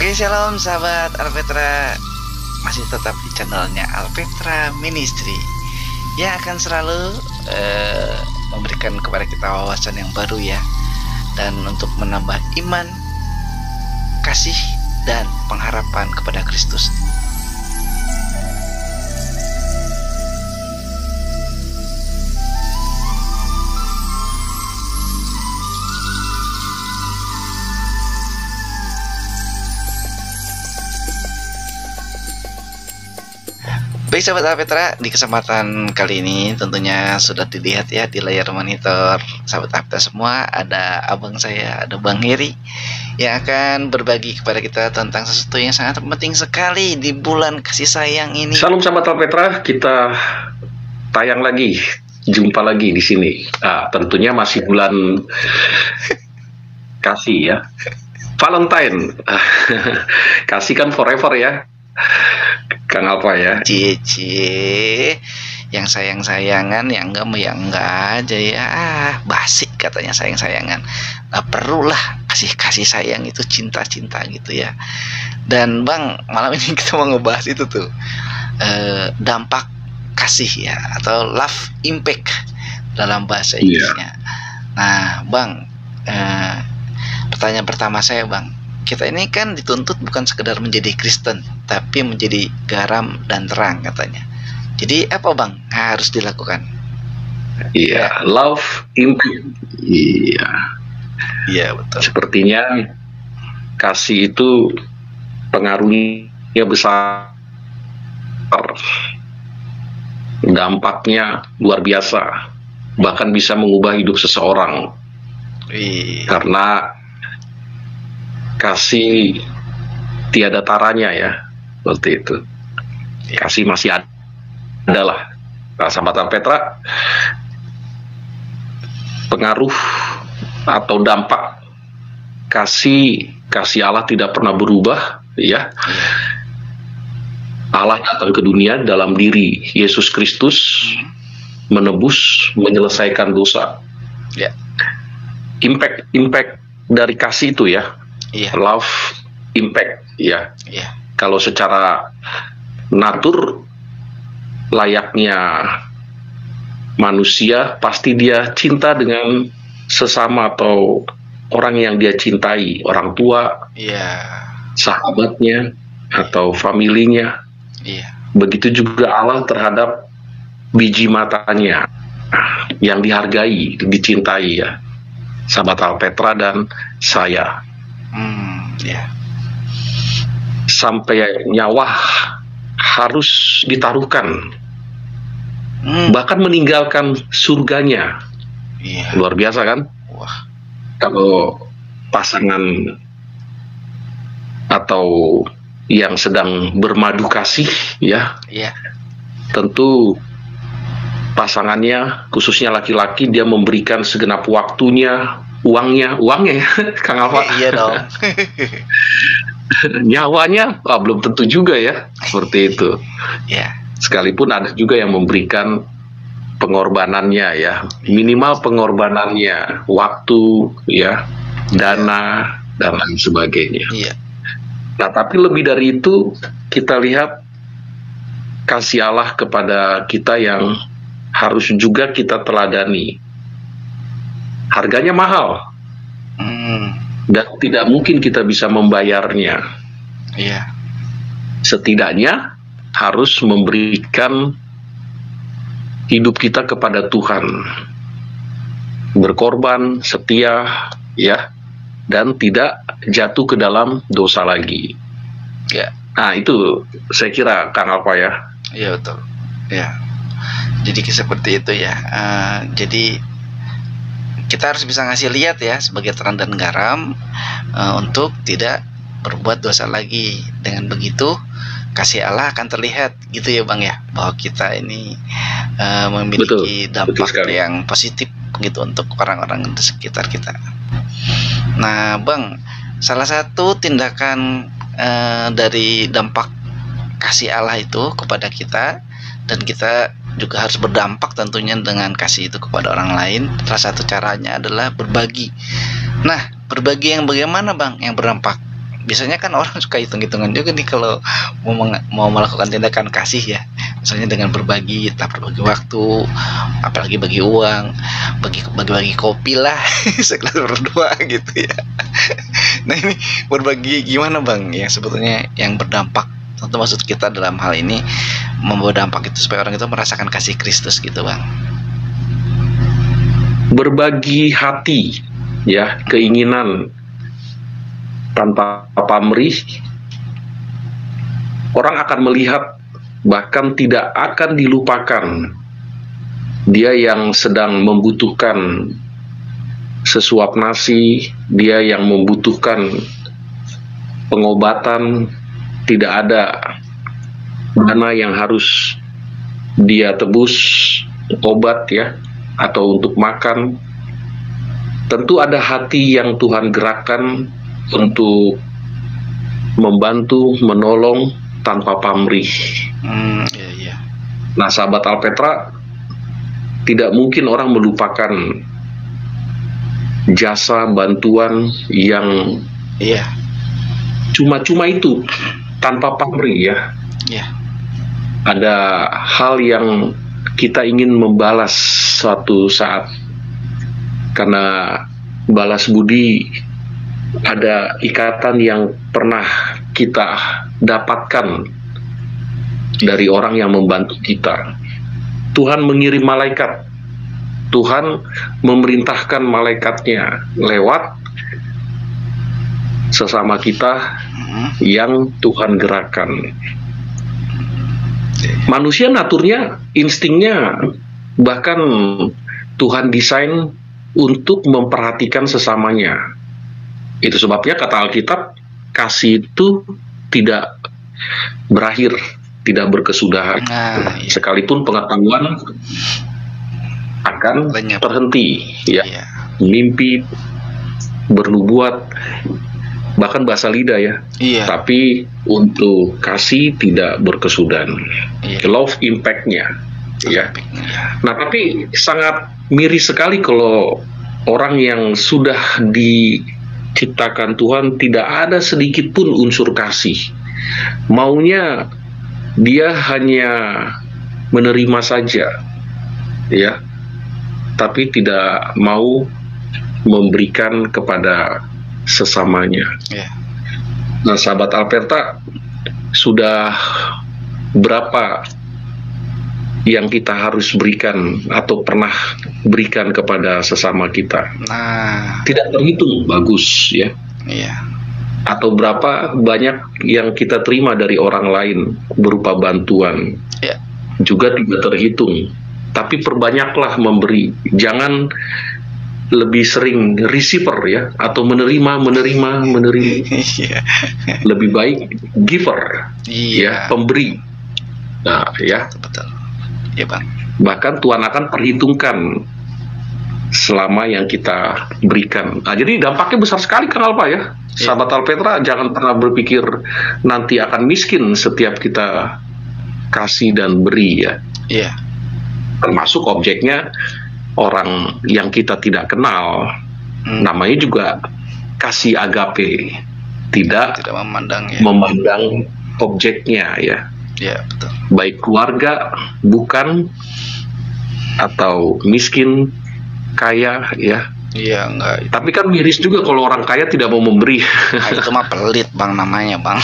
Oke, shalom sahabat Alpetra. Masih tetap di channelnya Alpetra Ministry yang akan selalu memberikan kepada kita wawasan yang baru ya, dan untuk menambah iman, kasih, dan pengharapan kepada Kristus. Baik sahabat Alpetra, di kesempatan kali ini tentunya sudah dilihat ya di layar monitor sahabat Alpetra semua, ada abang saya, ada Bang Heri yang akan berbagi kepada kita tentang sesuatu yang sangat penting sekali di bulan kasih sayang ini. Salam sahabat Alpetra, kita tayang lagi, jumpa lagi di sini. Tentunya masih bulan kasih ya, Valentine. Kasih kan forever ya, Kang Alfa ya. Cie yang sayang-sayangan, yang enggak mau yang enggak aja ya. Basi katanya sayang-sayangan. Nggak perlu lah kasih sayang itu, cinta-cinta gitu ya. Dan Bang, malam ini kita mau ngebahas itu tuh, dampak kasih ya, atau love impact dalam bahasa Inggrisnya. Nah Bang, pertanyaan pertama saya Bang, kita ini kan dituntut bukan sekedar menjadi Kristen, tapi menjadi garam dan terang katanya. Jadi apa Bang harus dilakukan? Iya, love impact. Iya. Iya betul. Sepertinya kasih itu pengaruhnya besar, dampaknya luar biasa, bahkan bisa mengubah hidup seseorang. Karena kasih tiada taranya ya, seperti itu. Kasih masih ada lah. Nah, sahabat Alpetra, pengaruh atau dampak kasih Allah tidak pernah berubah ya. Allah datang ke dunia dalam diri Yesus Kristus, menebus, menyelesaikan dosa. Impact dari kasih itu ya. Love impact ya. Kalau secara natur layaknya manusia, pasti dia cinta dengan sesama atau orang yang dia cintai, orang tua, sahabatnya, atau familinya. Begitu juga Allah terhadap biji matanya yang dihargai, dicintai ya, sahabat Alpetra dan saya. Sampai nyawa harus ditaruhkan, bahkan meninggalkan surganya. Luar biasa kan? Kalau pasangan atau yang sedang bermadu kasih ya, tentu pasangannya, khususnya laki-laki, dia memberikan segenap waktunya, uangnya ya, Kang Alfa. Iya dong. Nyawanya belum tentu juga ya, seperti itu. Sekalipun ada juga yang memberikan pengorbanannya ya, minimal pengorbanannya, waktu ya, dana dan lain sebagainya. Nah, tapi lebih dari itu, kita lihat kasih Allah kepada kita yang harus juga kita teladani. Harganya mahal, dan tidak mungkin kita bisa membayarnya. Setidaknya harus memberikan hidup kita kepada Tuhan, berkorban, setia, ya, dan tidak jatuh ke dalam dosa lagi. Nah, itu saya kira Kang Alfa ya. Iya betul. Jadi seperti itu ya. Jadi kita harus bisa ngasih lihat ya, sebagai terang dan garam, untuk tidak berbuat dosa lagi. Dengan begitu kasih Allah akan terlihat gitu ya Bang ya, bahwa kita ini memiliki dampak yang positif gitu untuk orang-orang di sekitar kita. Nah Bang, salah satu tindakan dari dampak kasih Allah itu kepada kita, dan kita juga harus berdampak tentunya dengan kasih itu kepada orang lain. Salah satu caranya adalah berbagi. Nah, berbagi yang bagaimana Bang yang berdampak? biasanya kan orang suka hitung-hitungan juga nih kalau mau melakukan tindakan kasih ya, misalnya dengan berbagi, tak berbagi waktu, apalagi bagi uang, bagi kopi lah sekelas berdua gitu ya. Nah ini berbagi gimana Bang yang sebetulnya yang berdampak, tentu maksud kita dalam hal ini membawa dampak itu supaya orang itu merasakan kasih Kristus gitu Bang. Berbagi hati ya, keinginan tanpa pamrih, orang akan melihat, bahkan tidak akan dilupakan dia yang sedang membutuhkan sesuap nasi, dia yang membutuhkan pengobatan, tidak ada dana yang harus dia tebus obat ya, atau untuk makan. Tentu ada hati yang Tuhan gerakkan untuk membantu, menolong tanpa pamrih. Iya. Nah, sahabat Alpetra, tidak mungkin orang melupakan jasa bantuan yang cuma-cuma itu, tanpa pamrih ya. Ada hal yang kita ingin membalas suatu saat, karena balas budi ada ikatan yang pernah kita dapatkan dari orang yang membantu kita. Tuhan mengirim malaikat, Tuhan memerintahkan malaikatnya lewat sesama kita yang Tuhan gerakkan. Manusia naturnya, instingnya, bahkan Tuhan desain untuk memperhatikan sesamanya. Itu sebabnya kata Alkitab, kasih itu tidak berakhir, tidak berkesudahan. Sekalipun pengetahuan akan terhenti, ya. Mimpi, bernubuat, bahkan bahasa lidah ya. Tapi untuk kasih tidak berkesudahan. Love impact-nya, ya. Nah, tapi sangat miris sekali kalau orang yang sudah diciptakan Tuhan tidak ada sedikit pun unsur kasih. Maunya dia hanya menerima saja, ya, tapi tidak mau memberikan kepada sesamanya. Nah, sahabat Alperta, sudah berapa yang kita harus berikan atau pernah berikan kepada sesama kita? Tidak terhitung, bagus ya. Atau berapa banyak yang kita terima dari orang lain berupa bantuan, juga tidak terhitung. Tapi perbanyaklah memberi, jangan lebih sering receiver ya, atau menerima. Lebih baik giver, ya, pemberi. Nah, ya, betul. Ya Bang. Bahkan Tuhan akan perhitungkan selama yang kita berikan. Nah, jadi dampaknya besar sekali Kang Alpa ya. Sahabat Alpetra, jangan pernah berpikir nanti akan miskin setiap kita kasih dan beri ya. Termasuk objeknya orang yang kita tidak kenal. Namanya juga kasih agape, tidak memandang objeknya ya. Betul. Baik keluarga, bukan, atau miskin, kaya ya. Enggak. Tapi kan miris juga kalau orang kaya tidak mau memberi. Itu mah pelit Bang namanya Bang.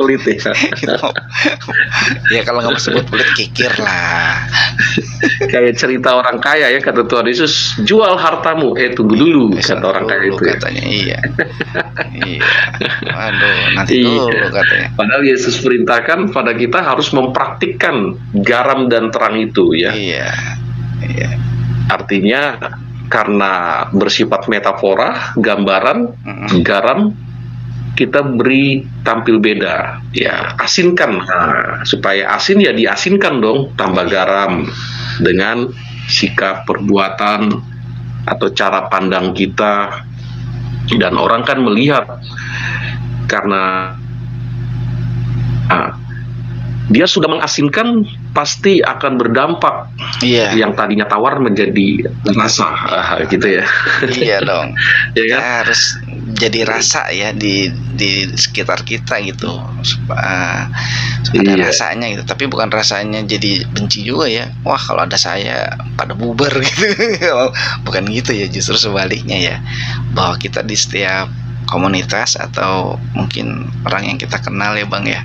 Pelit ya. Ya kalau nggak sebut pelit, kikir lah. Kayak cerita orang kaya ya, kata Tuhan Yesus, jual hartamu, tunggu dulu, kata orang kaya itu katanya. Aduh, nanti dulu katanya. Padahal Yesus perintahkan pada kita harus mempraktikkan garam dan terang itu ya. Artinya karena bersifat metafora, gambaran, garam, kita beri tampil beda ya. Asinkan, supaya asin ya diasinkan dong, tambah garam dengan sikap, perbuatan, atau cara pandang kita. Dan orang kan melihat, karena dia sudah mengasinkan, pasti akan berdampak. Yang tadinya tawar menjadi rasa, gitu ya. Iya dong. Ya kan? Harus jadi rasa ya di sekitar kita gitu, ada rasanya gitu, tapi bukan rasanya jadi benci juga ya, wah kalau ada saya pada bubar gitu. Bukan gitu ya, justru sebaliknya ya, bahwa kita di setiap komunitas atau mungkin orang yang kita kenal ya Bang ya,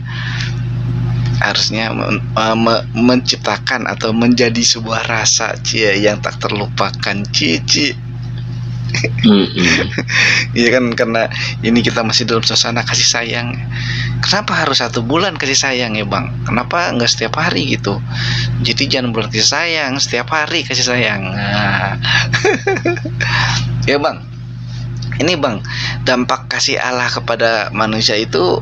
harusnya menciptakan atau menjadi sebuah rasa yang tak terlupakan. Iya kan, karena ini kita masih dalam suasana kasih sayang. Kenapa harus 1 bulan kasih sayang ya Bang? Kenapa nggak setiap hari gitu? Jadi jangan bulan kasih sayang, setiap hari kasih sayang. Ya Bang, ini Bang, dampak kasih Allah kepada manusia itu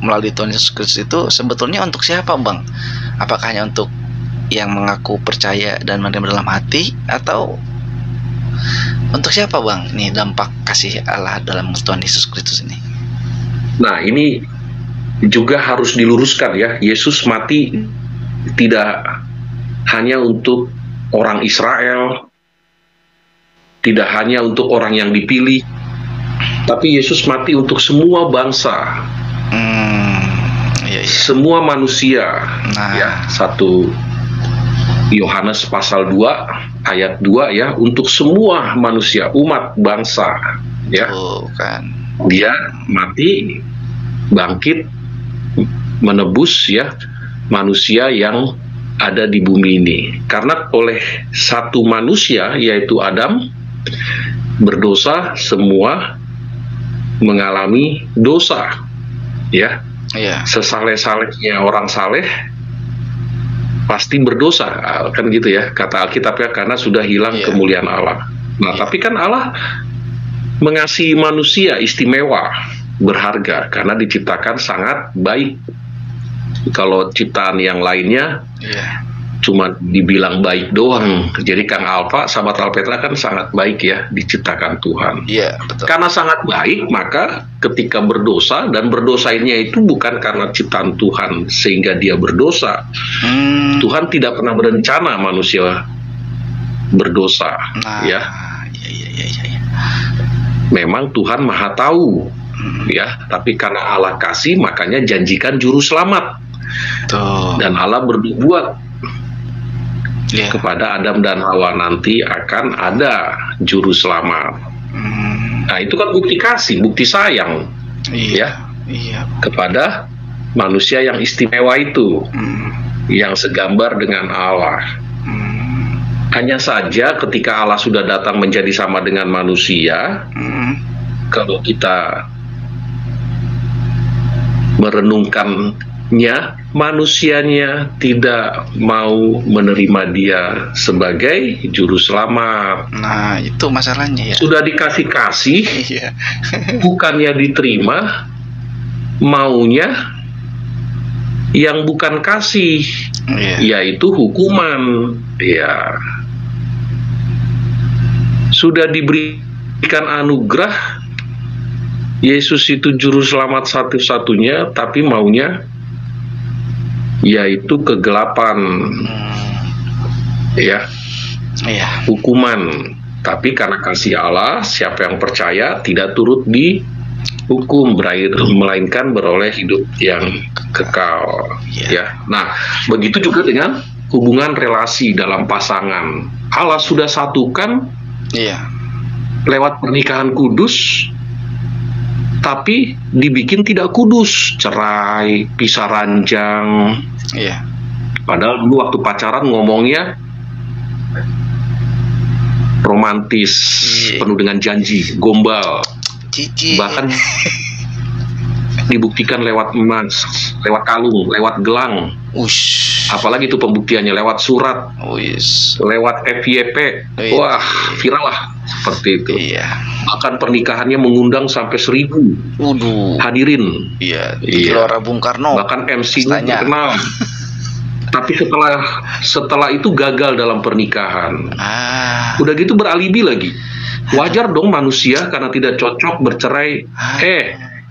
melalui Tuhan Yesus Kristus itu sebetulnya untuk siapa Bang? Apakah hanya untuk yang mengaku percaya dan menerima dalam hati, atau untuk siapa Bang nih dampak kasih Allah dalam Tuhan Yesus Kristus ini? Nah, ini juga harus diluruskan ya. Yesus mati tidak hanya untuk orang Israel, tidak hanya untuk orang yang dipilih, tapi Yesus mati untuk semua bangsa, semua manusia. Ya, 1 Yohanes pasal 2 ayat 2 ya, untuk semua manusia, umat bangsa ya. Dia mati, bangkit, menebus ya manusia yang ada di bumi ini. Karena oleh satu manusia, yaitu Adam, berdosa, semua mengalami dosa ya. Sesaleh-salehnya orang saleh pasti berdosa, kan gitu ya kata Alkitab ya, karena sudah hilang kemuliaan Allah. Nah, tapi kan Allah mengasihi manusia istimewa, berharga, karena diciptakan sangat baik. Kalau ciptaan yang lainnya cuma dibilang baik doang. Jadi Kang Alfa, sahabat Alpetra kan sangat baik ya, diciptakan Tuhan. Betul. Karena sangat baik, maka ketika berdosa, dan berdosanya itu bukan karena ciptaan Tuhan sehingga dia berdosa. Tuhan tidak pernah berencana manusia berdosa. Ya. Memang Tuhan Maha Tahu. Ya, tapi karena Allah kasih, makanya janjikan juru selamat. Dan Allah berbuat kepada Adam dan Hawa nanti akan ada juru selamat. Nah, itu kan bukti kasih, bukti sayang kepada manusia yang istimewa itu, yang segambar dengan Allah. Hanya saja ketika Allah sudah datang menjadi sama dengan manusia, kalau kita merenungkannya, manusianya tidak mau menerima dia sebagai juru selamat. Nah, itu masalahnya ya. Sudah dikasih-kasih, bukannya diterima, maunya yang bukan kasih, yaitu hukuman. Ya, sudah diberikan anugerah, Yesus itu juru selamat satu-satunya, tapi maunya yaitu kegelapan, hukuman. Tapi karena kasih Allah, siapa yang percaya tidak turut dihukum, melainkan beroleh hidup yang kekal. Nah, begitu juga dengan hubungan relasi dalam pasangan. Allah sudah satukan lewat pernikahan kudus, tapi dibikin tidak kudus, cerai, pisah ranjang. Padahal dulu waktu pacaran ngomongnya romantis, penuh dengan janji, gombal, bahkan dibuktikan lewat emas, lewat kalung, lewat gelang. Apalagi itu pembuktiannya lewat surat, lewat FYP. Wah, viral lah seperti itu. Bahkan pernikahannya mengundang sampai 1.000 hadirin. Gelora Bung Karno. Bahkan MC-nya terkenal. Tapi setelah itu gagal dalam pernikahan. Udah gitu beralibi lagi. Wajar dong manusia karena tidak cocok bercerai.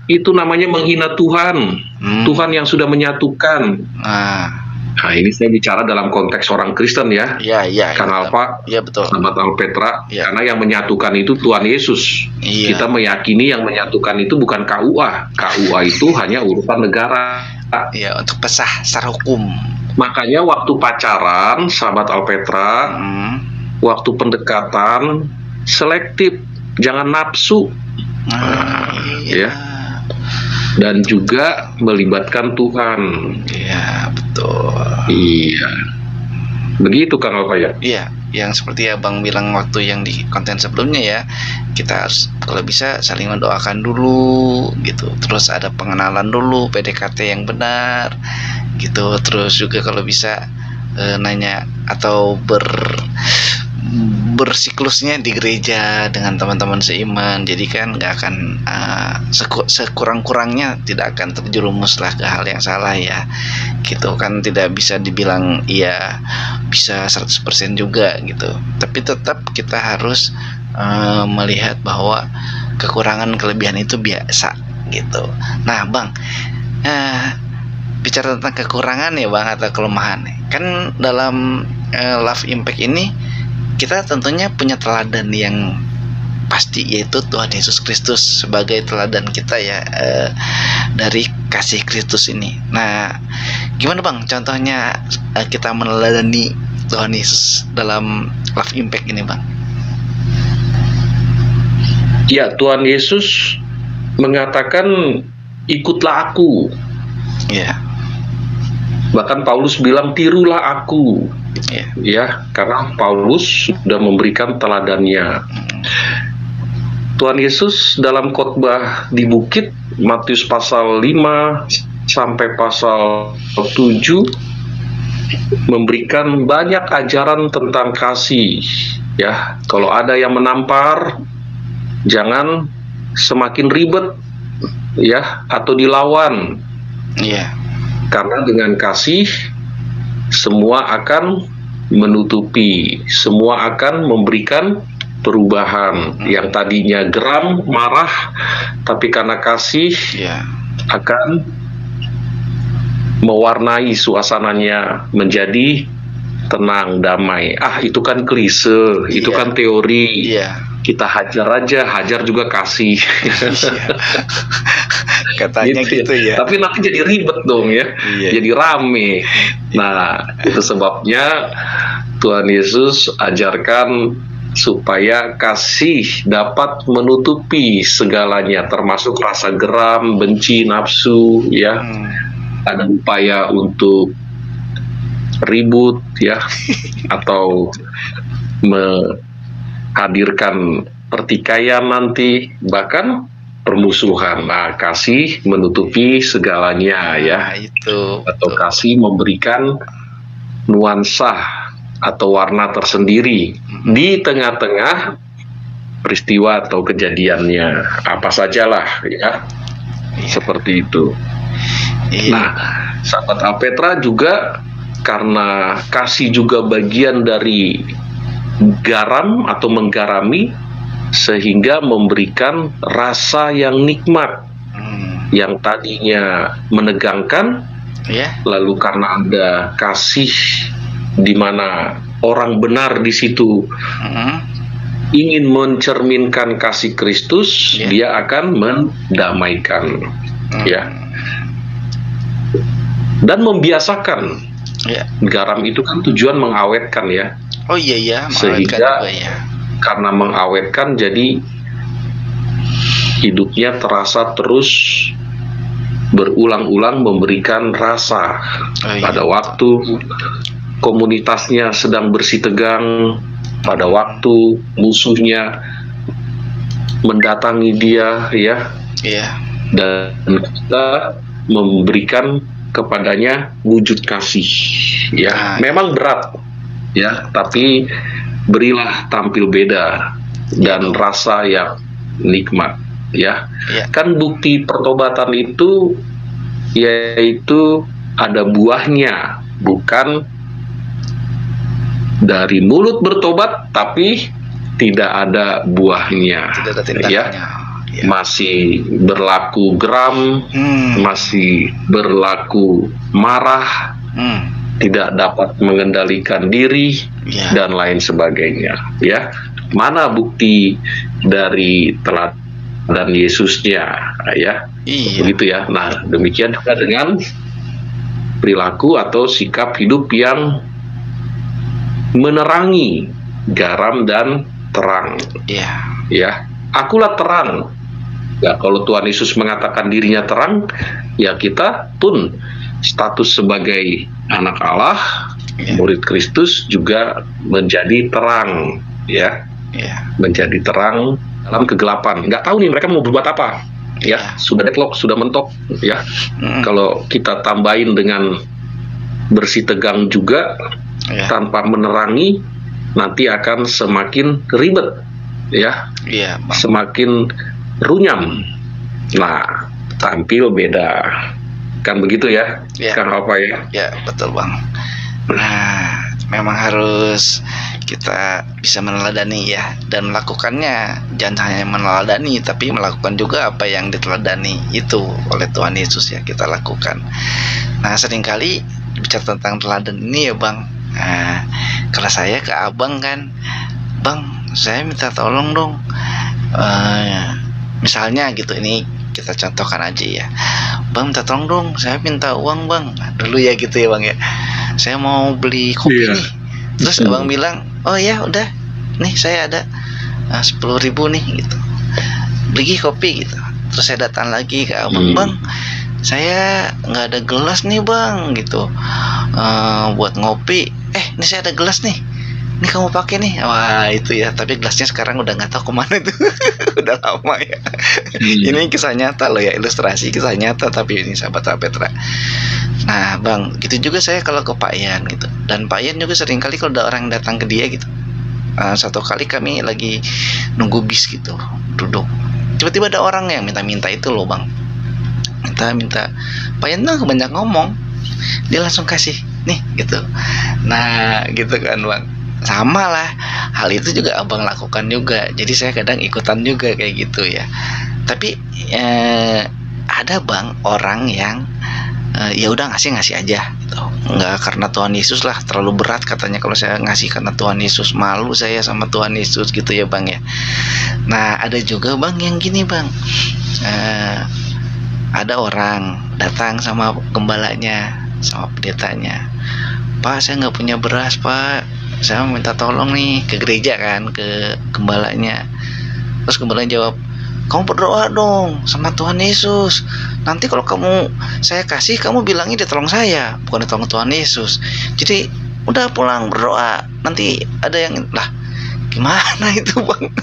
Itu namanya menghina Tuhan. Tuhan yang sudah menyatukan. Nah, ini saya bicara dalam konteks orang Kristen ya. Iya. Kang Alfa, iya betul. sahabat Alpetra, Ya. karena yang menyatukan itu Tuhan Yesus. Iya. Kita meyakini yang menyatukan itu bukan KUA. KUA itu hanya urusan negara. Iya, untuk pesah secara hukum. Makanya waktu pacaran, sahabat Alpetra, waktu pendekatan selektif, jangan nafsu. Iya. Ya. Dan juga melibatkan Tuhan. Iya, betul. Iya. Begitu Kang Alfa ya? Iya, yang seperti Abang bilang waktu yang di konten sebelumnya ya, kita harus kalau bisa saling mendoakan dulu gitu. Terus ada pengenalan dulu, PDKT yang benar gitu. Terus juga kalau bisa nanya atau bersiklusnya di gereja dengan teman-teman seiman, jadi kan nggak akan sekurang-kurangnya tidak akan terjerumus lah ke hal yang salah ya, gitu kan. Tidak bisa dibilang iya bisa 100% juga gitu, tapi tetap kita harus melihat bahwa kekurangan kelebihan itu biasa gitu. Nah Bang, bicara tentang kekurangan ya Bang, atau kelemahan, kan dalam Love Impact ini kita tentunya punya teladan yang pasti, yaitu Tuhan Yesus Kristus sebagai teladan kita ya, dari kasih Kristus ini. Nah, gimana Bang contohnya kita meneladani Tuhan Yesus dalam Love Impact ini Bang? Ya, Tuhan Yesus mengatakan ikutlah aku. Ya. Bahkan Paulus bilang tirulah aku. Ya, karena Paulus sudah memberikan teladannya. Tuhan Yesus dalam khotbah di bukit Matius pasal 5 sampai pasal 7 memberikan banyak ajaran tentang kasih. Ya, kalau ada yang menampar, jangan semakin ribet ya, atau dilawan. Iya. Karena dengan kasih semua akan menutupi, semua akan memberikan perubahan. Yang tadinya geram, marah, tapi karena kasih akan mewarnai suasananya menjadi tenang, damai. Itu kan klise, itu kan teori. Kita hajar aja, hajar juga kasih. Katanya gitu ya. Tapi nanti jadi ribet dong ya, jadi rame. Nah, itu sebabnya Tuhan Yesus ajarkan supaya kasih dapat menutupi segalanya, termasuk rasa geram, benci, nafsu, ya. Ada upaya untuk ribut, ya, atau menghadirkan pertikaian nanti, bahkan permusuhan. Nah, kasih menutupi segalanya, ya. Itu. Atau kasih memberikan nuansa atau warna tersendiri di tengah-tengah peristiwa atau kejadiannya, apa sajalah, ya. Seperti itu. Nah, sahabat Alpetra juga, karena kasih juga bagian dari garam atau menggarami, sehingga memberikan rasa yang nikmat, yang tadinya menegangkan, lalu karena ada kasih di mana orang benar di situ ingin mencerminkan kasih Kristus, dia akan mendamaikan, ya, dan membiasakan. Garam itu kan tujuan mengawetkan, ya. Oh iya, sehingga juga, ya. Karena mengawetkan, jadi hidupnya terasa terus berulang-ulang memberikan rasa. Pada waktu komunitasnya sedang bersitegang, pada waktu musuhnya mendatangi dia, ya, dan kita memberikan kepadanya wujud kasih, ya. Memang berat, ya, tapi berilah tampil beda dan rasa yang nikmat, ya. Kan bukti pertobatan itu yaitu ada buahnya, bukan dari mulut bertobat tapi tidak ada buahnya, ya. Masih berlaku geram, masih berlaku marah, tidak dapat mengendalikan diri, dan lain sebagainya. Ya, mana bukti dari teladan Yesusnya, ya? Begitu ya. Nah, demikian juga dengan perilaku atau sikap hidup yang menerangi garam dan terang. Ya, akulah terang. Ya, kalau Tuhan Yesus mengatakan dirinya terang, ya kita pun status sebagai anak Allah, murid Kristus juga menjadi terang, ya, menjadi terang dalam kegelapan. Nggak tahu nih mereka mau berbuat apa, ya, sudah deadlock, sudah mentok, ya. Kalau kita tambahin dengan bersih tegang juga, tanpa menerangi, nanti akan semakin ribet, ya, semakin runyam. Nah, tampil beda, kan begitu ya, Kang Alfa ya? Ya, betul Bang. Nah, memang harus kita bisa meneladani ya, dan melakukannya. Jangan hanya meneladani, tapi melakukan juga apa yang diteladani itu oleh Tuhan Yesus ya, kita lakukan. Nah, seringkali bicara tentang teladan ini ya Bang, nah, kalau saya ke abang kan, Bang, saya minta tolong dong, misalnya gitu, ini kita contohkan aja ya, Bang minta tolong dong, saya minta uang Bang, dulu ya gitu ya Bang ya, saya mau beli kopi nih, terus abang bilang, oh ya udah, nih saya ada 10.000 nih gitu, beli kopi gitu. Terus saya datang lagi ke abang, Bang, saya nggak ada gelas nih Bang gitu, buat ngopi, ini saya ada gelas nih, ini kamu pakai nih. Wah itu ya, tapi gelasnya sekarang udah nggak tahu kemana tuh. Udah lama ya. Ini kisah nyata loh ya, ilustrasi kisah nyata, tapi ini sahabat Petra. Nah Bang, gitu juga saya kalau ke Pak Yan gitu, dan Pak Yan juga sering kali kalau ada orang datang ke dia gitu. Satu kali kami lagi nunggu bis gitu, duduk, tiba-tiba ada orang yang minta-minta itu loh Bang, minta Pak Yan tuh banyak ngomong, dia langsung kasih nih gitu. Nah gitu kan Bang, sama lah, hal itu juga abang lakukan juga. Jadi saya kadang ikutan juga kayak gitu ya. Tapi ada Bang orang yang ya udah ngasih aja gitu, nggak karena Tuhan Yesus lah, terlalu berat katanya kalau saya ngasih karena Tuhan Yesus, malu saya sama Tuhan Yesus gitu ya Bang ya. Nah ada juga Bang yang gini Bang, ada orang datang sama gembalanya, sama pendetanya, Pak saya nggak punya beras Pak, saya minta tolong nih, ke gereja kan, ke gembalanya. Terus gembalanya jawab, kamu berdoa dong sama Tuhan Yesus, nanti kalau saya kasih, kamu bilangnya dia tolong saya, bukan dia tolong Tuhan Yesus. Jadi udah pulang berdoa, nanti ada yang lah, gimana itu Bang?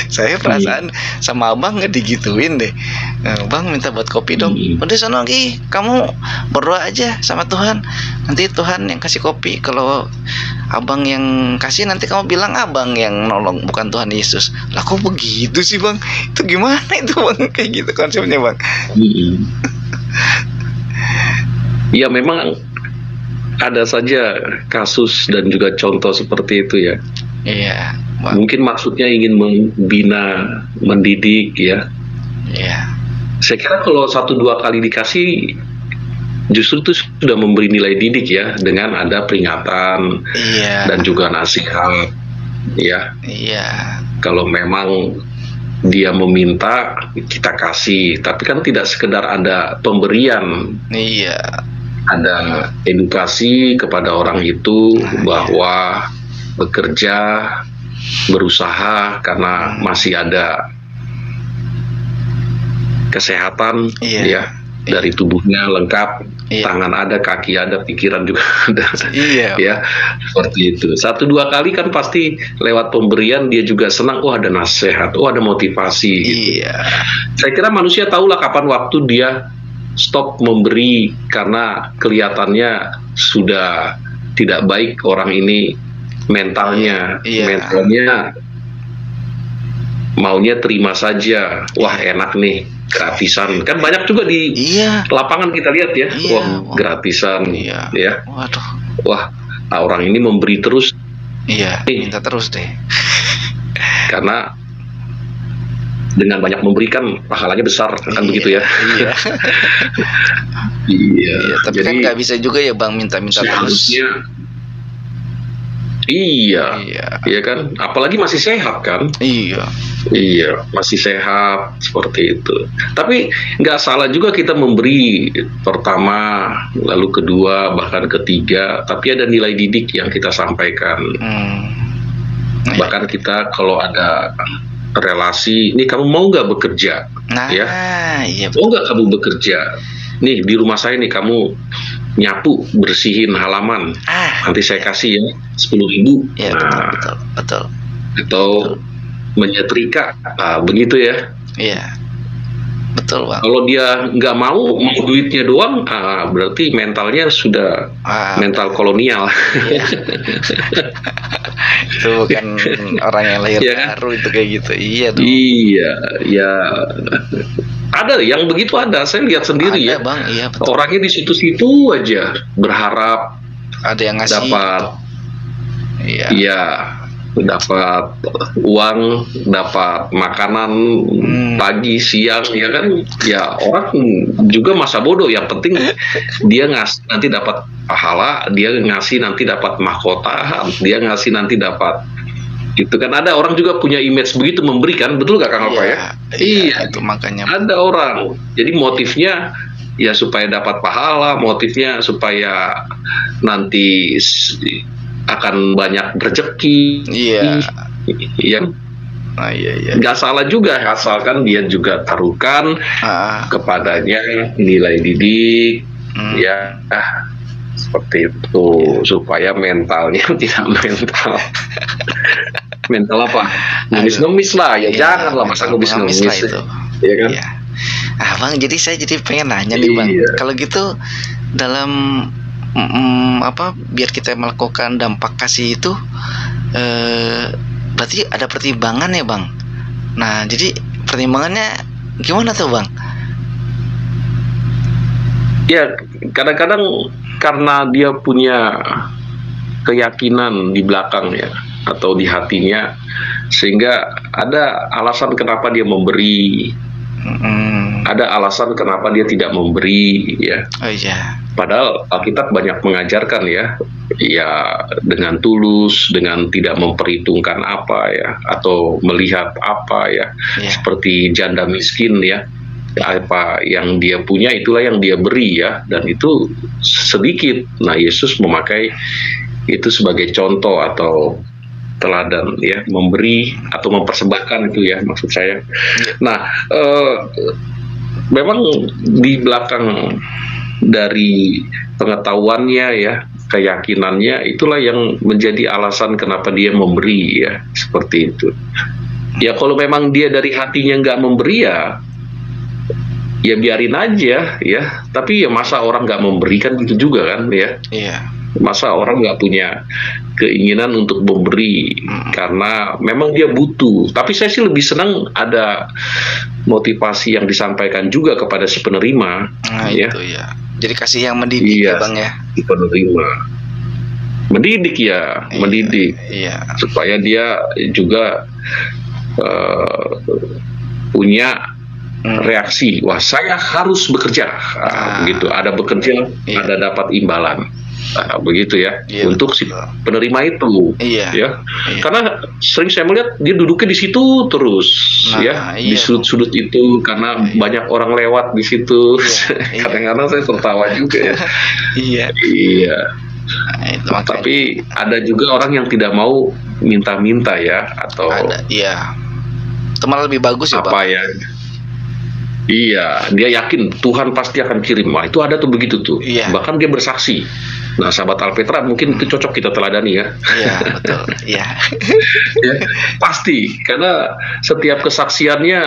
Saya perasaan sama abang nggak digituin deh, Bang minta buat kopi dong, udah sana lagi, kamu berdoa aja sama Tuhan, nanti Tuhan yang kasih kopi, kalau abang yang kasih nanti kamu bilang abang yang nolong, bukan Tuhan Yesus. Lah kok begitu sih Bang, itu gimana itu Bang, kayak gitu konsepnya Bang? Ya memang ada saja kasus dan juga contoh seperti itu ya. Iya. Mungkin maksudnya ingin membina, mendidik ya. Iya. Saya kira kalau 1-2 kali dikasih, justru itu sudah memberi nilai didik ya, dengan ada peringatan dan juga nasihat ya. Iya. Kalau memang dia meminta, kita kasih, tapi kan tidak sekedar ada pemberian. Iya. Ada edukasi kepada orang itu bahwa bekerja, berusaha karena masih ada kesehatan ya, dari tubuhnya lengkap, tangan ada, kaki ada, pikiran juga ada, ya seperti itu. 1-2 kali kan pasti lewat pemberian dia juga senang, oh ada nasihat, oh ada motivasi gitu. Saya kira manusia tahulah kapan waktu dia stop memberi karena kelihatannya sudah tidak baik orang ini mentalnya, maunya terima saja, wah enak nih gratisan, kan banyak juga di lapangan kita lihat ya, wah gratisan ya, wah orang ini memberi terus, minta terus deh, karena dengan banyak memberikan pahalanya besar, kan begitu ya. Iya. Iya. Tapi kan nggak bisa juga ya Bang minta-minta terus. Iya kan, apalagi masih sehat kan. Iya, masih sehat seperti itu. Tapi nggak salah juga kita memberi pertama, lalu kedua, bahkan ketiga. Tapi ada nilai didik yang kita sampaikan. Bahkan kita kalau ada relasi, ini kamu mau nggak bekerja? Mau nggak kamu bekerja? Nih di rumah saya nih kamu nyapu, bersihin halaman, nanti saya kasih ya 10.000. Ya, betul. Atau menyetrika, begitu ya. Iya, betul Bang. Kalau dia nggak mau duitnya doang, berarti mentalnya sudah mental kolonial. Iya. Itu bukan orang yang lahir baru itu kayak gitu. Iya dong. Iya, ya. Ada yang begitu, ada, saya lihat sendiri ya. Bang, iya betul. Orangnya di situ-situ aja berharap ada yang ngasih. Dapat, iya, dapat uang, dapat makanan pagi, siang, ya kan? Ya orang juga masa bodoh. Yang penting dia ngasih nanti dapat pahala, dia ngasih nanti dapat mahkota, dia ngasih nanti dapat. Gitu kan, ada orang juga punya image begitu memberikan, betul gak Kang Alfa ya? Iya, itu makanya ada orang jadi motifnya ya supaya dapat pahala, motifnya supaya nanti akan banyak rezeki. Iya. Nggak salah juga, asalkan dia juga taruhkan kepadanya nilai didik, ya seperti itu, supaya mentalnya tidak mental apa? Ngemis-ngemis lah, janganlah masa ngemis-ngemis itu. Iya kan? Iya. Bang, jadi saya pengen nanya nih Bang, kalau gitu dalam biar kita melakukan dampak kasih itu, berarti ada pertimbangan ya Bang. Nah, jadi pertimbangannya gimana tuh Bang? Ya, kadang-kadang karena dia punya keyakinan di belakang ya, atau di hatinya, sehingga ada alasan kenapa dia memberi, ada alasan kenapa dia tidak memberi ya. Padahal Alkitab banyak mengajarkan ya dengan tulus, dengan tidak memperhitungkan apa ya, atau melihat apa ya, seperti janda miskin ya, apa yang dia punya itulah yang dia beri ya, dan itu sedikit. Nah, Yesus memakai itu sebagai contoh atau teladan ya, memberi atau mempersembahkan itu ya, maksud saya. Nah, memang di belakang dari pengetahuannya ya, keyakinannya, itulah yang menjadi alasan kenapa dia memberi ya, seperti itu. Ya kalau memang dia dari hatinya nggak memberi ya biarin aja ya. Tapi ya masa orang nggak memberikan gitu juga kan ya. Masa orang nggak punya keinginan untuk memberi karena memang dia butuh. Tapi saya sih lebih senang ada motivasi yang disampaikan juga kepada si penerima. Itu ya. Jadi kasih yang mendidik ya Bang ya. Penerima mendidik ya, mendidik supaya dia juga punya reaksi. Wah, saya harus bekerja. Begitu. Ada bekerja, ada dapat imbalan. Begitu ya, untuk si penerima itu ya. Karena sering saya melihat dia duduknya di situ terus di sudut-sudut itu karena banyak orang lewat di situ. Kadang-kadang saya tertawa juga ya. Tapi ada juga orang yang tidak mau minta-minta ya, atau itu malah lebih bagus ya Bang. Iya, dia yakin Tuhan pasti akan kirim. Wah, itu ada tuh begitu tuh. Bahkan dia bersaksi. Nah, sahabat Alpetra mungkin itu cocok kita teladani ya. Iya, betul. Iya. Pasti, karena setiap kesaksiannya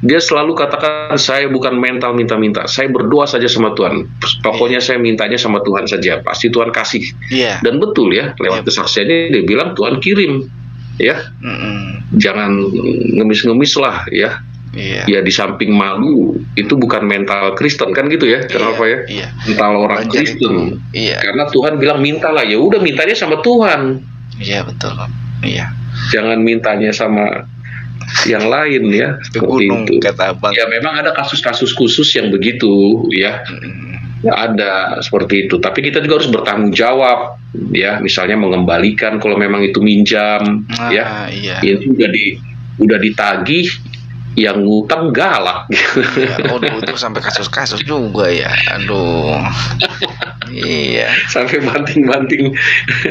dia selalu katakan, saya bukan mental minta-minta, saya berdoa saja sama Tuhan. Pokoknya saya mintanya sama Tuhan saja, pasti Tuhan kasih. Dan betul ya, lewat kesaksiannya dia bilang Tuhan kirim. Ya, jangan ngemis-ngemis lah ya. Ya di samping malu itu bukan mental Kristen kan gitu ya, kenapa ya? Mental orang Kristen. Karena Tuhan bilang mintalah, ya udah mintanya sama Tuhan. Betul. Jangan mintanya sama yang lain ya, Ke seperti gunung itu. kata abang. Ya memang ada kasus-kasus khusus yang begitu ya. Ya, ada seperti itu, tapi kita juga harus bertanggung jawab ya, misalnya mengembalikan kalau memang itu minjam ya. Iya. Ini udah ditagih, yang ngutang galak. Iya, itu sampai kasus-kasus juga ya. Aduh. Iya. Sampai banting-banting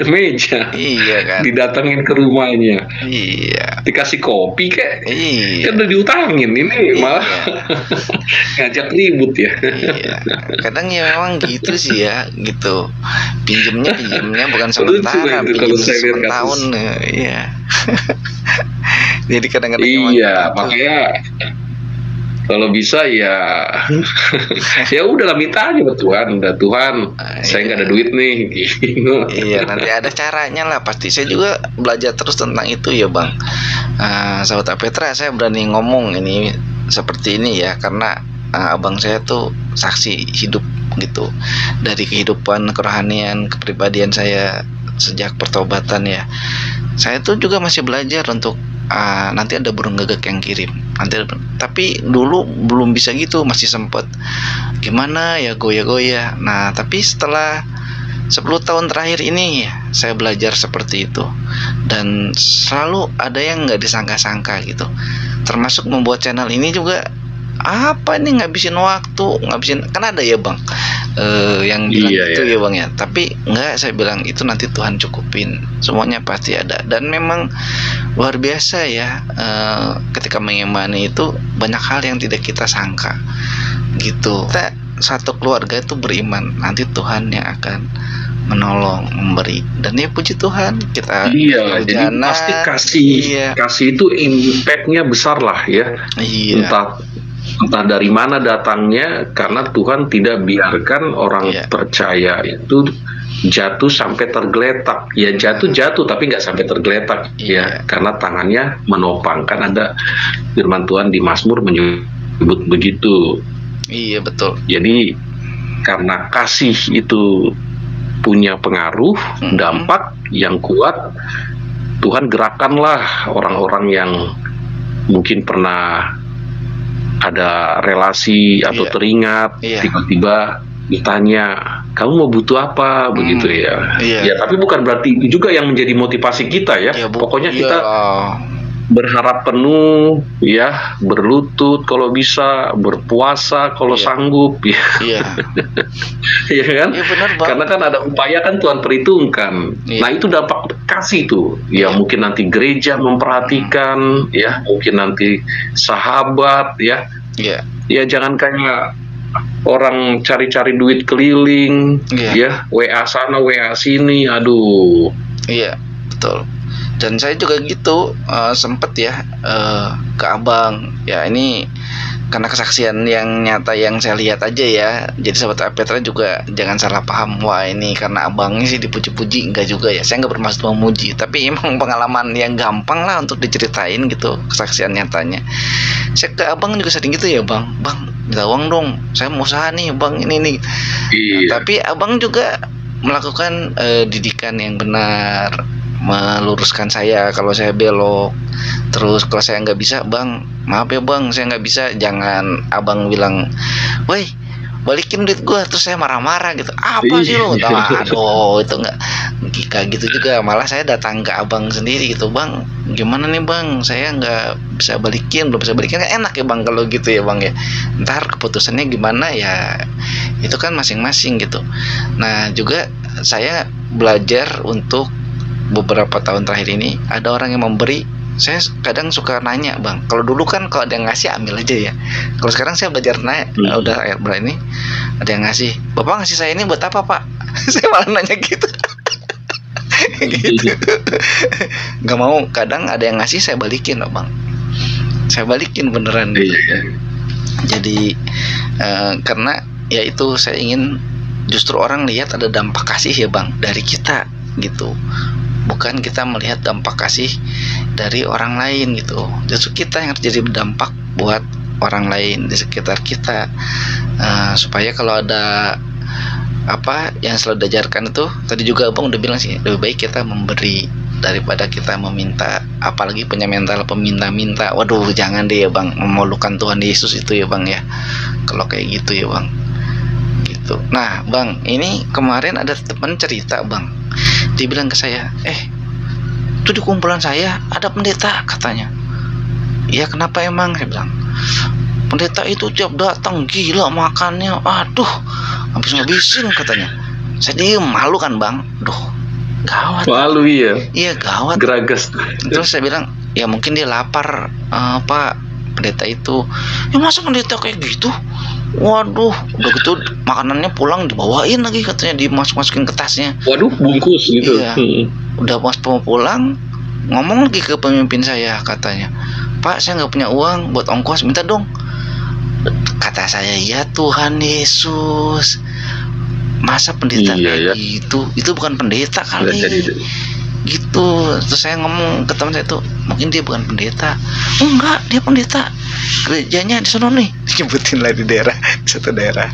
meja. Iya kan. Didatengin ke rumahnya. Iya. Dikasih kopi kek. Iya. Kan udah diutangin, ini malah ngajak ribut ya. Iya. Kadang ya memang gitu sih ya, gitu. Pinjemnya bukan sementara, pinjam tahun. Iya. Jadi kadang-kadang iya, makanya kalau bisa ya ya udahlah, minta aja buat Tuhan, udah Tuhan, saya nggak ada duit nih gitu. Iya, nanti ada caranya lah pasti. Saya juga belajar terus tentang itu ya bang. Sahabat Petra, saya berani ngomong ini seperti ini ya karena abang saya tuh saksi hidup gitu dari kehidupan kerohanian kepribadian saya sejak pertobatan ya. Saya tuh juga masih belajar untuk nanti ada burung gagak yang kirim tapi dulu belum bisa gitu, masih sempet gimana ya goya-goya. Nah tapi setelah 10 tahun terakhir ini saya belajar seperti itu dan selalu ada yang nggak disangka-sangka gitu, termasuk membuat channel ini juga apa nih ngabisin waktu, kan ada ya bang yang bilang gitu ya bang ya, tapi enggak, saya bilang itu nanti Tuhan cukupin, semuanya pasti ada. Dan memang luar biasa ya, ketika mengimani itu banyak hal yang tidak kita sangka gitu. Kita satu keluarga itu beriman, nanti Tuhan yang akan menolong, memberi, dan ya puji Tuhan kita jadi pasti kasih itu impactnya besar lah ya. Entah dari mana datangnya, karena Tuhan tidak biarkan orang percaya itu jatuh sampai tergeletak. Ya jatuh tapi nggak sampai tergeletak ya, karena tangannya menopang. Kan ada firman Tuhan di Mazmur menyebut begitu. Iya betul. Jadi karena kasih itu punya pengaruh, dampak yang kuat, Tuhan gerakanlah orang-orang yang mungkin pernah ada relasi atau teringat, tiba-tiba ditanya, kamu mau butuh apa, begitu ya. Ya tapi bukan berarti itu juga yang menjadi motivasi kita ya. Pokoknya kita berharap penuh ya, berlutut kalau bisa, berpuasa kalau sanggup ya. Iya kan? Benar, karena kan ada upaya kan Tuhan perhitungkan. Nah itu dampak kasih tuh ya. Mungkin nanti gereja memperhatikan ya, mungkin nanti sahabat ya. Ya jangan kayak orang cari-cari duit keliling ya, WA sana WA sini, aduh. Iya betul. Dan saya juga gitu, sempet ya ke abang ya, ini karena kesaksian yang nyata yang saya lihat aja ya. Jadi sahabat Petra juga jangan salah paham, wah ini karena abangnya sih dipuji-puji, enggak juga ya, saya nggak bermaksud memuji, tapi emang pengalaman yang gampang lah untuk diceritain gitu, kesaksian nyatanya. Saya ke abang juga sering gitu ya, bang minta uang dong, saya mau usaha nih bang, ini nih. Tapi abang juga melakukan didikan yang benar, meluruskan saya kalau saya belok. Terus kalau saya nggak bisa, bang maaf ya bang saya nggak bisa, jangan abang bilang woi balikin duit gua, terus saya marah-marah gitu, apa sih lo, aduh itu nggak kayak gitu juga. Malah saya datang ke abang sendiri gitu, bang gimana nih bang, saya belum bisa balikin, kan enak ya bang kalau gitu ya bang ya, ntar keputusannya gimana ya itu kan masing-masing gitu. Nah juga saya belajar untuk beberapa tahun terakhir ini, ada orang yang memberi, saya kadang suka nanya bang, kalau dulu kan kalau ada yang ngasih ambil aja ya, kalau sekarang saya belajar nanya, udah ini ada yang ngasih, bapak ngasih saya ini buat apa pak? Saya malah nanya gitu. Gitu. Gak mau, kadang ada yang ngasih saya balikin loh bang, saya balikin beneran gitu. Jadi karena ya itu saya ingin justru orang lihat ada dampak kasih ya bang dari kita gitu, bukan kita melihat dampak kasih dari orang lain gitu. Justru kita yang harus jadi berdampak buat orang lain di sekitar kita, supaya kalau ada apa yang selalu diajarkan itu, tadi juga abang udah bilang sih, lebih baik kita memberi daripada kita meminta, apalagi punya mental peminta-minta. Waduh, jangan deh ya Bang, memolukan Tuhan Yesus itu ya Bang ya, kalau kayak gitu ya Bang gitu. Nah Bang, ini kemarin ada teman cerita Bang, dia bilang ke saya, itu di kumpulan saya ada pendeta katanya. Iya, kenapa emang? Saya bilang, pendeta itu tiap datang gila makannya, aduh habis-habisin katanya. Saya diem, malu kan Bang, gawat. Malu ya. Iya gawat. Geragas. Terus saya bilang, ya mungkin dia lapar, Pak pendeta itu. Ya masa pendeta kayak gitu? Waduh, udah gitu makanannya pulang dibawain lagi katanya, dimasuk-masukin ke tasnya. Waduh, bungkus gitu. Iya. Udah pas mau pulang, ngomong lagi ke pemimpin saya katanya, Pak saya nggak punya uang buat ongkos, minta dong. Kata saya, ya Tuhan Yesus, masa pendeta kayak gitu? Itu bukan pendeta kali. Gitu. Terus saya ngomong ke teman saya itu, mungkin dia bukan pendeta. Oh enggak, dia pendeta. Gerejanya di sana nih, nyebutin lah di daerah, di satu daerah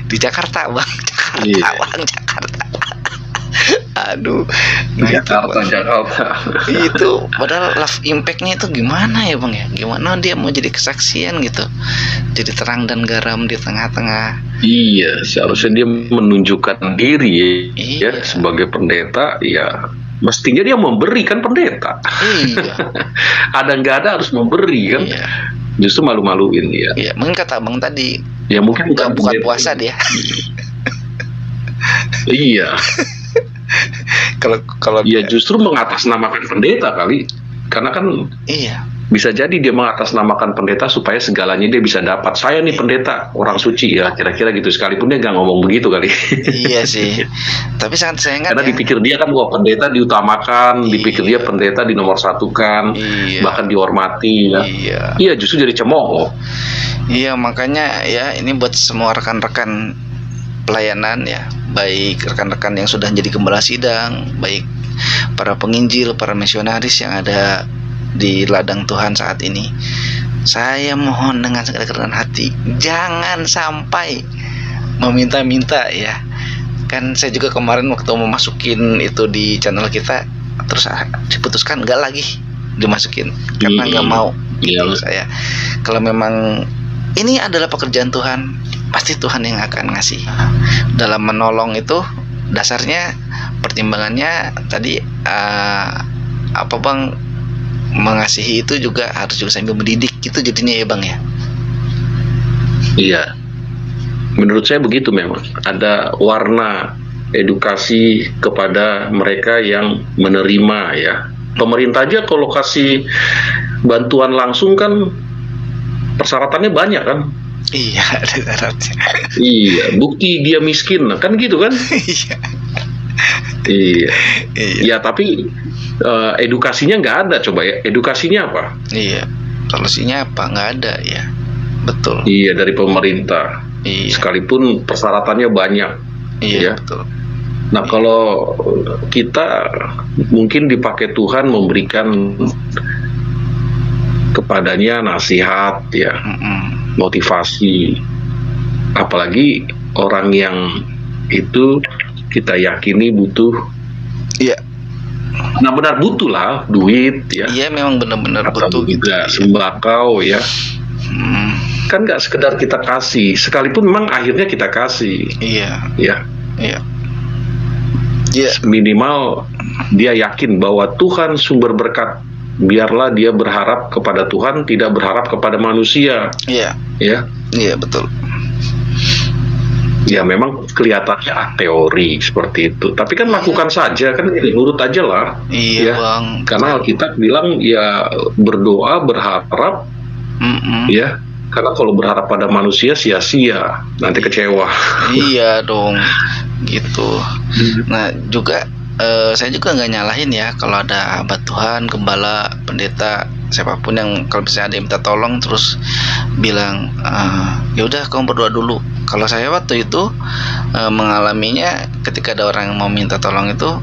di Jakarta Bang, Bang, Jakarta. Aduh, Jakarta. Itu padahal love impact-nya itu gimana ya Bang ya? Gimana dia mau jadi kesaksian gitu, jadi terang dan garam di tengah-tengah. Iya, seharusnya dia menunjukkan diri ya sebagai pendeta. Ya mestinya dia memberi kan pendeta. Iya. Ada nggak ada harus memberi kan. Iya. Justru malu-maluin ya. Iya, mungkin kata Bang tadi. Ya mungkin bukan puasa dia. Iya. Kalau ya justru mengatasnamakan pendeta kali. Karena kan bisa jadi dia mengatasnamakan pendeta supaya segalanya dia bisa dapat. Saya nih pendeta, orang suci ya, kira-kira gitu. Sekalipun dia nggak ngomong begitu kali. Iya sih. Tapi sangat sayang kan. Karena dipikir dia kan pendeta diutamakan, dipikir dia pendeta dinomorsatukan, bahkan dihormati ya. Iya, justru jadi cemooh. Iya, makanya ya ini buat semua rekan-rekan pelayanan ya, baik rekan-rekan yang sudah jadi gembala sidang, baik para penginjil, para misionaris yang ada di ladang Tuhan saat ini. Saya mohon dengan segala kerendahan hati, jangan sampai meminta-minta ya. Kan saya juga kemarin waktu mau masukin itu di channel kita, terus diputuskan enggak lagi dimasukin karena nggak mau. Gitu saya. Kalau memang ini adalah pekerjaan Tuhan, pasti Tuhan yang akan ngasih. Dalam menolong itu dasarnya pertimbangannya tadi apa Bang, mengasihi itu juga harus juga sambil mendidik gitu jadinya ya Bang ya. Iya, menurut saya begitu. Memang ada warna edukasi kepada mereka yang menerima ya. Pemerintah aja kalau kasih bantuan langsung kan persyaratannya banyak kan. Iya, ada syaratnya. Iya, bukti dia miskin kan gitu kan. Iya. Ya tapi edukasinya nggak ada. Coba ya, edukasinya apa? Iya, solusinya apa? Nggak ada ya. Betul. Iya, dari pemerintah. Iya. Sekalipun persyaratannya banyak. Iya, betul. Nah, kalau kita mungkin dipakai Tuhan memberikan kepadanya nasihat ya, motivasi, apalagi orang yang itu kita yakini butuh. Iya. Nah, benar butuh lah duit ya. Iya, memang benar-benar butuh juga gitu. Sembako ya. Kan nggak sekedar kita kasih, sekalipun memang akhirnya kita kasih. Iya. Ya. Iya. Minimal dia yakin bahwa Tuhan sumber berkat. Biarlah dia berharap kepada Tuhan, tidak berharap kepada manusia. Iya. Ya. Iya, betul. Ya memang kelihatannya teori seperti itu, tapi kan lakukan saja kan, nurut aja lah. Iya ya. Bang. Karena Alkitab bilang ya berdoa berharap, ya. Karena kalau berharap pada manusia sia-sia, nanti kecewa. Iya dong, gitu. Nah juga saya juga nggak nyalahin ya kalau ada hamba Tuhan, gembala, pendeta, siapapun yang kalau misalnya ada yang minta tolong terus bilang ya udah kamu berdoa dulu. Kalau saya waktu itu mengalaminya ketika ada orang yang mau minta tolong itu,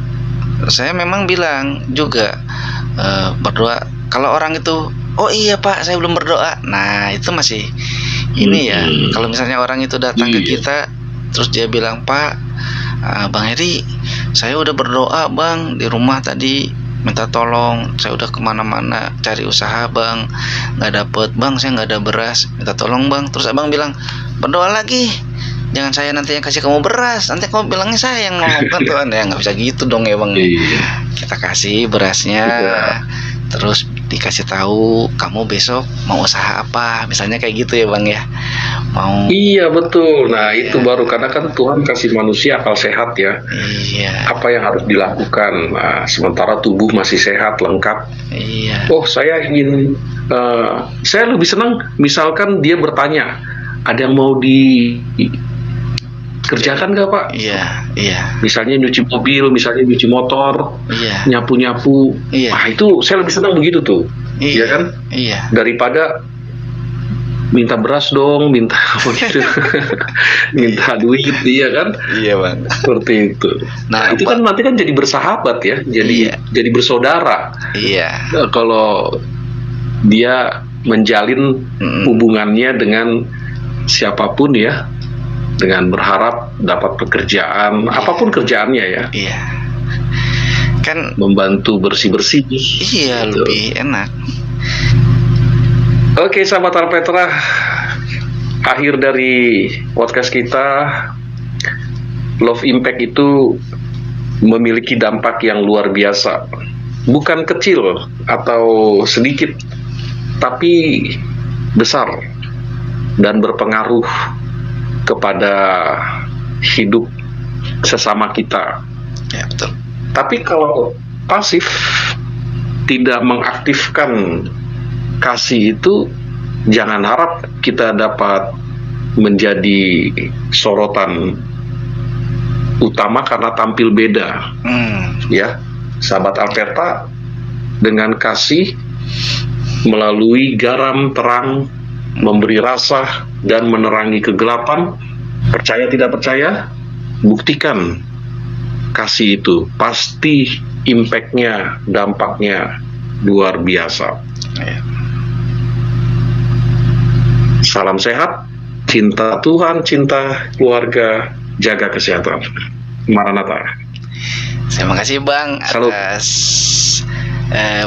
saya memang bilang juga berdoa. Kalau orang itu, oh iya Pak saya belum berdoa, nah itu masih ini ya. Kalau misalnya orang itu datang ke kita terus dia bilang, Pak Bang Heri, saya udah berdoa Bang di rumah tadi, minta tolong, saya udah kemana-mana cari usaha bang, nggak dapet bang, saya nggak ada beras, minta tolong bang. Terus abang bilang, berdoa lagi, jangan saya nanti yang kasih kamu beras, nanti kamu bilangnya saya yang nolong kan Tuhan. Ya nggak bisa gitu dong ya bang. Kita kasih berasnya, terus dikasih tahu kamu besok mau usaha apa, misalnya kayak gitu ya bang ya. Mau. Iya betul. Nah itu baru, karena kan Tuhan kasih manusia akal sehat ya. Iya. Apa yang harus dilakukan? Nah, sementara tubuh masih sehat lengkap. Iya. Oh saya ingin, saya lebih senang misalkan dia bertanya, ada yang mau dikerjakan nggak Pak? Iya, iya. Misalnya nyuci mobil, misalnya nyuci motor, iya, nyapu-nyapu. Iya. Wah itu saya lebih senang begitu tuh. Iya kan? Iya. Daripada minta beras dong, minta apa gitu, minta duit, iya kan? Iya bang. Seperti itu. Nah itu kan nanti kan jadi bersahabat ya, jadi bersaudara. Iya. Nah, kalau dia menjalin hubungannya dengan siapapun ya, dengan berharap dapat pekerjaan, apapun kerjaannya ya. Iya. Kan membantu bersih-bersih. Iya, gitu. Lebih enak. Oke, sahabat Alpetra, akhir dari podcast kita, Love Impact itu memiliki dampak yang luar biasa. Bukan kecil atau sedikit, tapi besar dan berpengaruh kepada hidup sesama kita. Ya, betul. Tapi kalau pasif, tidak mengaktifkan kasih itu, jangan harap kita dapat menjadi sorotan utama karena tampil beda. Ya, sahabat Alperta, dengan kasih melalui garam terang, memberi rasa dan menerangi kegelapan, percaya tidak percaya, buktikan kasih itu, pasti impact-nya, dampaknya luar biasa. Ya. Salam sehat, cinta Tuhan, cinta keluarga, jaga kesehatan. Maranatha. Terima kasih Bang atas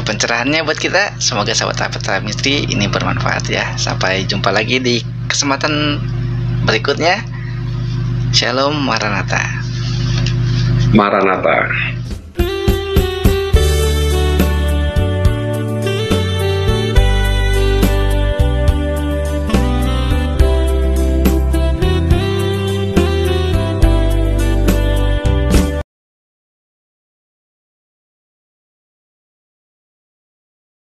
pencerahannya buat kita. Semoga sahabat Alpetra Ministry ini bermanfaat ya. Sampai jumpa lagi di kesempatan berikutnya. Shalom, Maranatha. Maranatha.